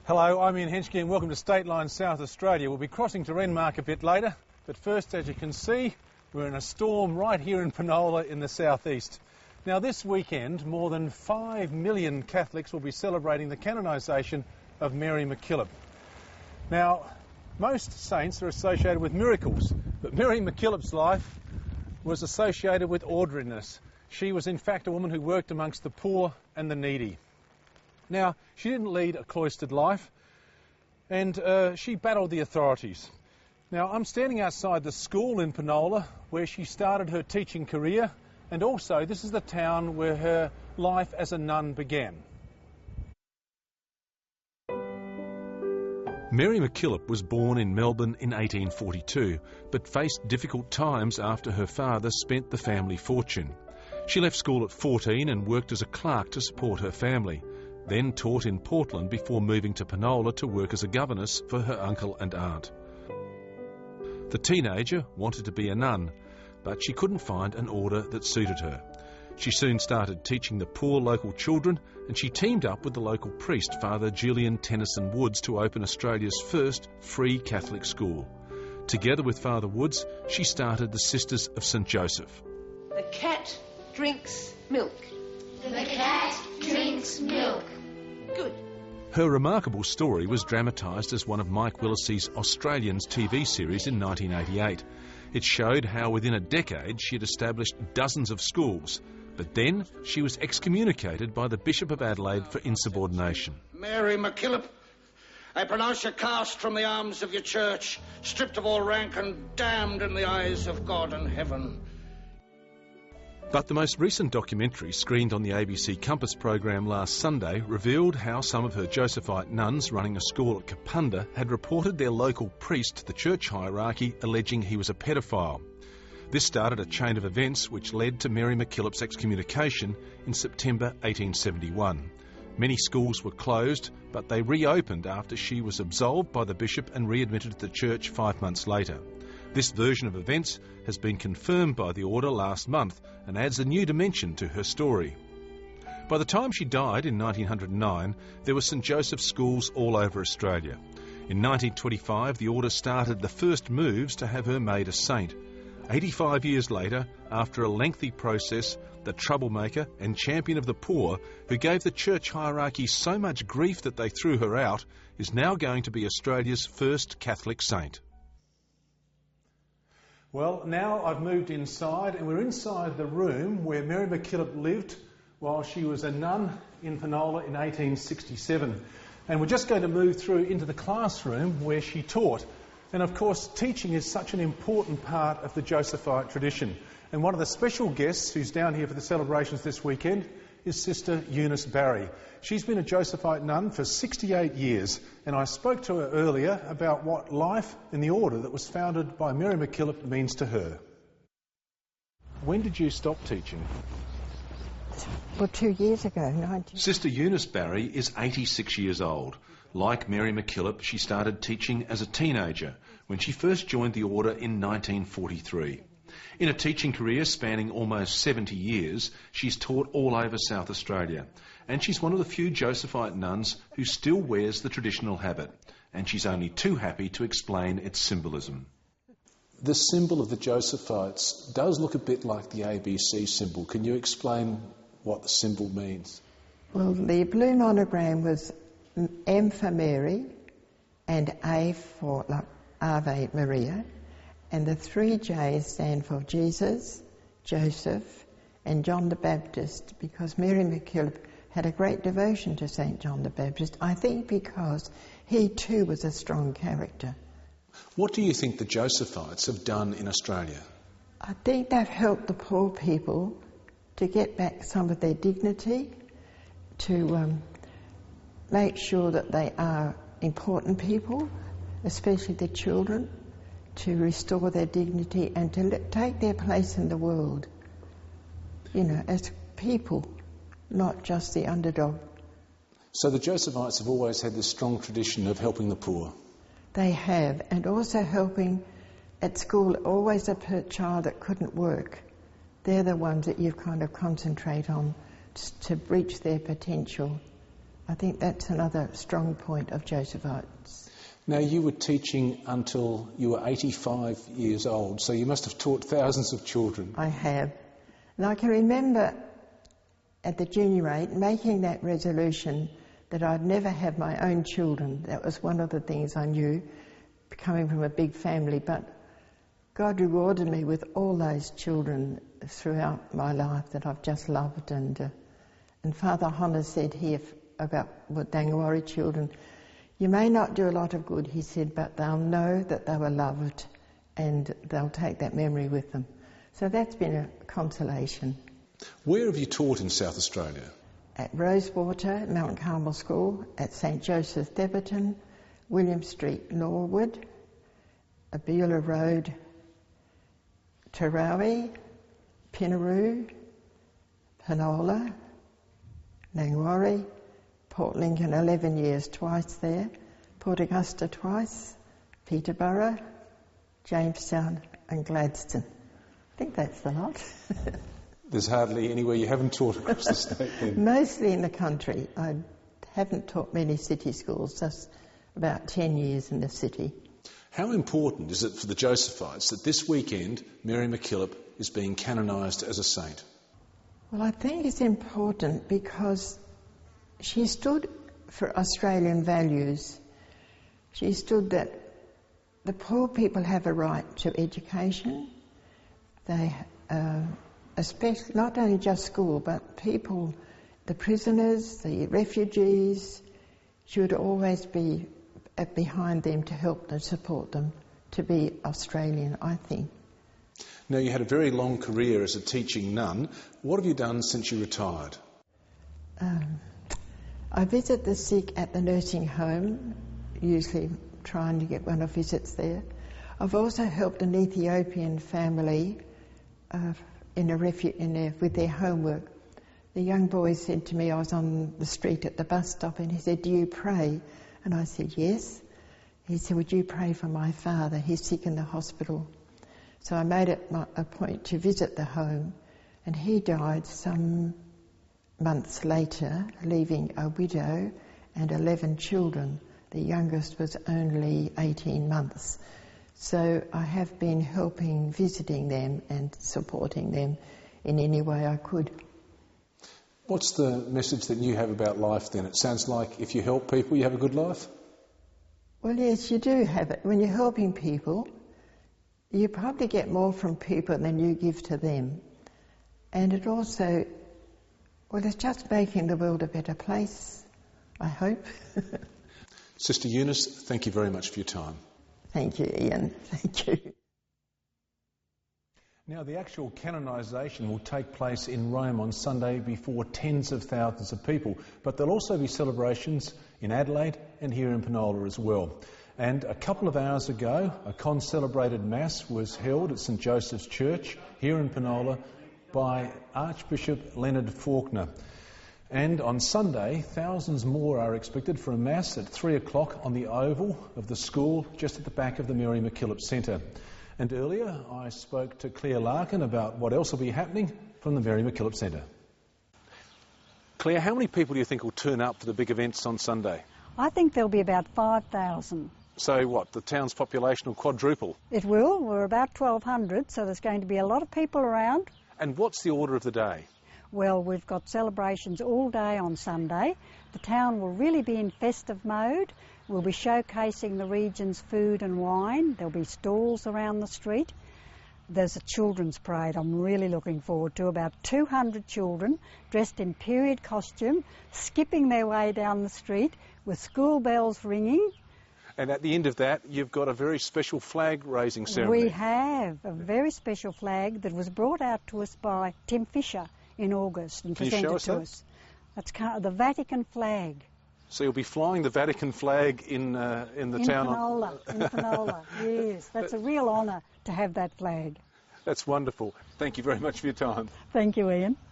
Hello, I'm Ian Henschke and welcome to Stateline, South Australia. We'll be crossing to Renmark a bit later, but first, as you can see, we're in a storm right here in Penola in the southeast. Now this weekend, more than 5 million Catholics will be celebrating the canonisation of Mary MacKillop. Now, most saints are associated with miracles, but Mary MacKillop's life was associated with ordinariness. She was in fact a woman who worked amongst the poor and the needy. Now, she didn't lead a cloistered life, and she battled the authorities. Now, I'm standing outside the school in Penola where she started her teaching career, and also this is the town where her life as a nun began. Mary MacKillop was born in Melbourne in 1842, but faced difficult times after her father spent the family fortune. She left school at 14 and worked as a clerk to support her family, then taught in Portland before moving to Penola to work as a governess for her uncle and aunt. The teenager wanted to be a nun, but she couldn't find an order that suited her. She soon started teaching the poor local children, and she teamed up with the local priest, Father Julian Tennyson Woods, to open Australia's first free Catholic school. Together with Father Woods, she started the Sisters of St Joseph. The cat drinks milk. The cat drinks milk. Good. Her remarkable story was dramatised as one of Mike Willesey's Australians TV series in 1988. It showed how within a decade she had established dozens of schools, but then she was excommunicated by the Bishop of Adelaide for insubordination. Mary MacKillop, I pronounce you cast from the arms of your church, stripped of all rank and damned in the eyes of God and heaven. But the most recent documentary, screened on the ABC Compass program last Sunday, revealed how some of her Josephite nuns running a school at Kapunda had reported their local priest to the church hierarchy, alleging he was a pedophile. This started a chain of events which led to Mary MacKillop's excommunication in September 1871. Many schools were closed, but they reopened after she was absolved by the bishop and readmitted to the church 5 months later. This version of events has been confirmed by the order last month and adds a new dimension to her story. By the time she died in 1909, there were St Joseph's schools all over Australia. In 1925, the order started the first moves to have her made a saint. 85 years later, after a lengthy process, the troublemaker and champion of the poor, who gave the church hierarchy so much grief that they threw her out, is now going to be Australia's first Catholic saint. Well, now I've moved inside, and we're inside the room where Mary MacKillop lived while she was a nun in Penola in 1867. And we're just going to move through into the classroom where she taught. And of course, teaching is such an important part of the Josephite tradition. And one of the special guests who's down here for the celebrations this weekend is Sister Eunice Barry. She's been a Josephite nun for 68 years, and I spoke to her earlier about what life in the order that was founded by Mary MacKillop means to her. When did you stop teaching? Well, 2 years ago, 19... Sister Eunice Barry is 86 years old. Like Mary MacKillop, she started teaching as a teenager when she first joined the order in 1943. In a teaching career spanning almost 70 years, she's taught all over South Australia. And she's one of the few Josephite nuns who still wears the traditional habit. And she's only too happy to explain its symbolism. The symbol of the Josephites does look a bit like the ABC symbol. Can you explain what the symbol means? Well, the blue monogram was M for Mary and A for like Ave Maria. And the 3 J's stand for Jesus, Joseph and John the Baptist, because Mary MacKillop had a great devotion to St. John the Baptist, I think because he too was a strong character. What do you think the Josephites have done in Australia? I think they've helped the poor people to get back some of their dignity, to make sure that they are important people, especially the children, to restore their dignity and to take their place in the world, you know, as people, not just the underdog. So the Josephites have always had this strong tradition of helping the poor. They have, and also helping at school, always a child that couldn't work. They're the ones that you kind of concentrate on to reach their potential I think that's another strong point of Josephites. Now, you were teaching until you were 85 years old, so you must have taught thousands of children. I have. And I can remember at the junior 8 making that resolution that I'd never have my own children. That was one of the things I knew, coming from a big family. But God rewarded me with all those children throughout my life that I've just loved. And Father Honna said here about Dangawari children, you may not do a lot of good, he said, but they'll know that they were loved and they'll take that memory with them. So that's been a consolation. Where have you taught in South Australia? At Rosewater, Mount Carmel School, at St Joseph's, Deverton, William Street, Norwood, Beulah Road, Tarawi, Pinaroo, Penola, Nangwarry, Port Lincoln 11 years, twice there, Port Augusta twice, Peterborough, Jamestown and Gladstone. I think that's the lot. There's hardly anywhere you haven't taught across the state then? Mostly in the country. I haven't taught many city schools, just about 10 years in the city. How important is it for the Josephites that this weekend Mary MacKillop is being canonised as a saint? Well, I think it's important because she stood for Australian values. She stood that the poor people have a right to education. They, especially not only just school, but people, the prisoners, the refugees, should always be behind them to help them, support them, to be Australian, I think. Now, you had a very long career as a teaching nun. What have you done since you retired? I visit the sick at the nursing home, usually trying to get one of visits there. I've also helped an Ethiopian family with their homework. The young boy said to me, I was on the street at the bus stop, and he said, do you pray? And I said, yes. He said, would you pray for my father? He's sick in the hospital. So I made it a point to visit the home, and he died some months later, leaving a widow and 11 children. The youngest was only 18 months. So I have been helping, visiting them and supporting them in any way I could. What's the message that you have about life then? It sounds like if you help people, you have a good life? Well, yes, you do have it. When you're helping people, you probably get more from people than you give to them. And it also, well, it's just making the world a better place, I hope. Sister Eunice, thank you very much for your time. Thank you, Ian. Thank you. Now, the actual canonisation will take place in Rome on Sunday before tens of thousands of people, but there'll also be celebrations in Adelaide and here in Penola as well. And a couple of hours ago, a concelebrated Mass was held at St Joseph's Church here in Penola by Archbishop Leonard Faulkner. And on Sunday, thousands more are expected for a Mass at 3 o'clock on the oval of the school just at the back of the Mary MacKillop Centre. And earlier I spoke to Claire Larkin about what else will be happening from the Mary MacKillop Centre. Claire, how many people do you think will turn up for the big events on Sunday? I think there'll be about 5,000. So what, the town's population will quadruple? It will. We're about 1,200, so there's going to be a lot of people around. And what's the order of the day? Well, we've got celebrations all day on Sunday. The town will really be in festive mode. We'll be showcasing the region's food and wine. There'll be stalls around the street. There's a children's parade I'm really looking forward to. About 200 children dressed in period costume, skipping their way down the street with school bells ringing. And at the end of that, you've got a very special flag-raising ceremony. We have a very special flag that was brought out to us by Tim Fisher in August and presented to us. That's the Vatican flag. So you'll be flying the Vatican flag in the town? In Penola, yes. That's a real honour to have that flag. That's wonderful. Thank you very much for your time. Thank you, Ian.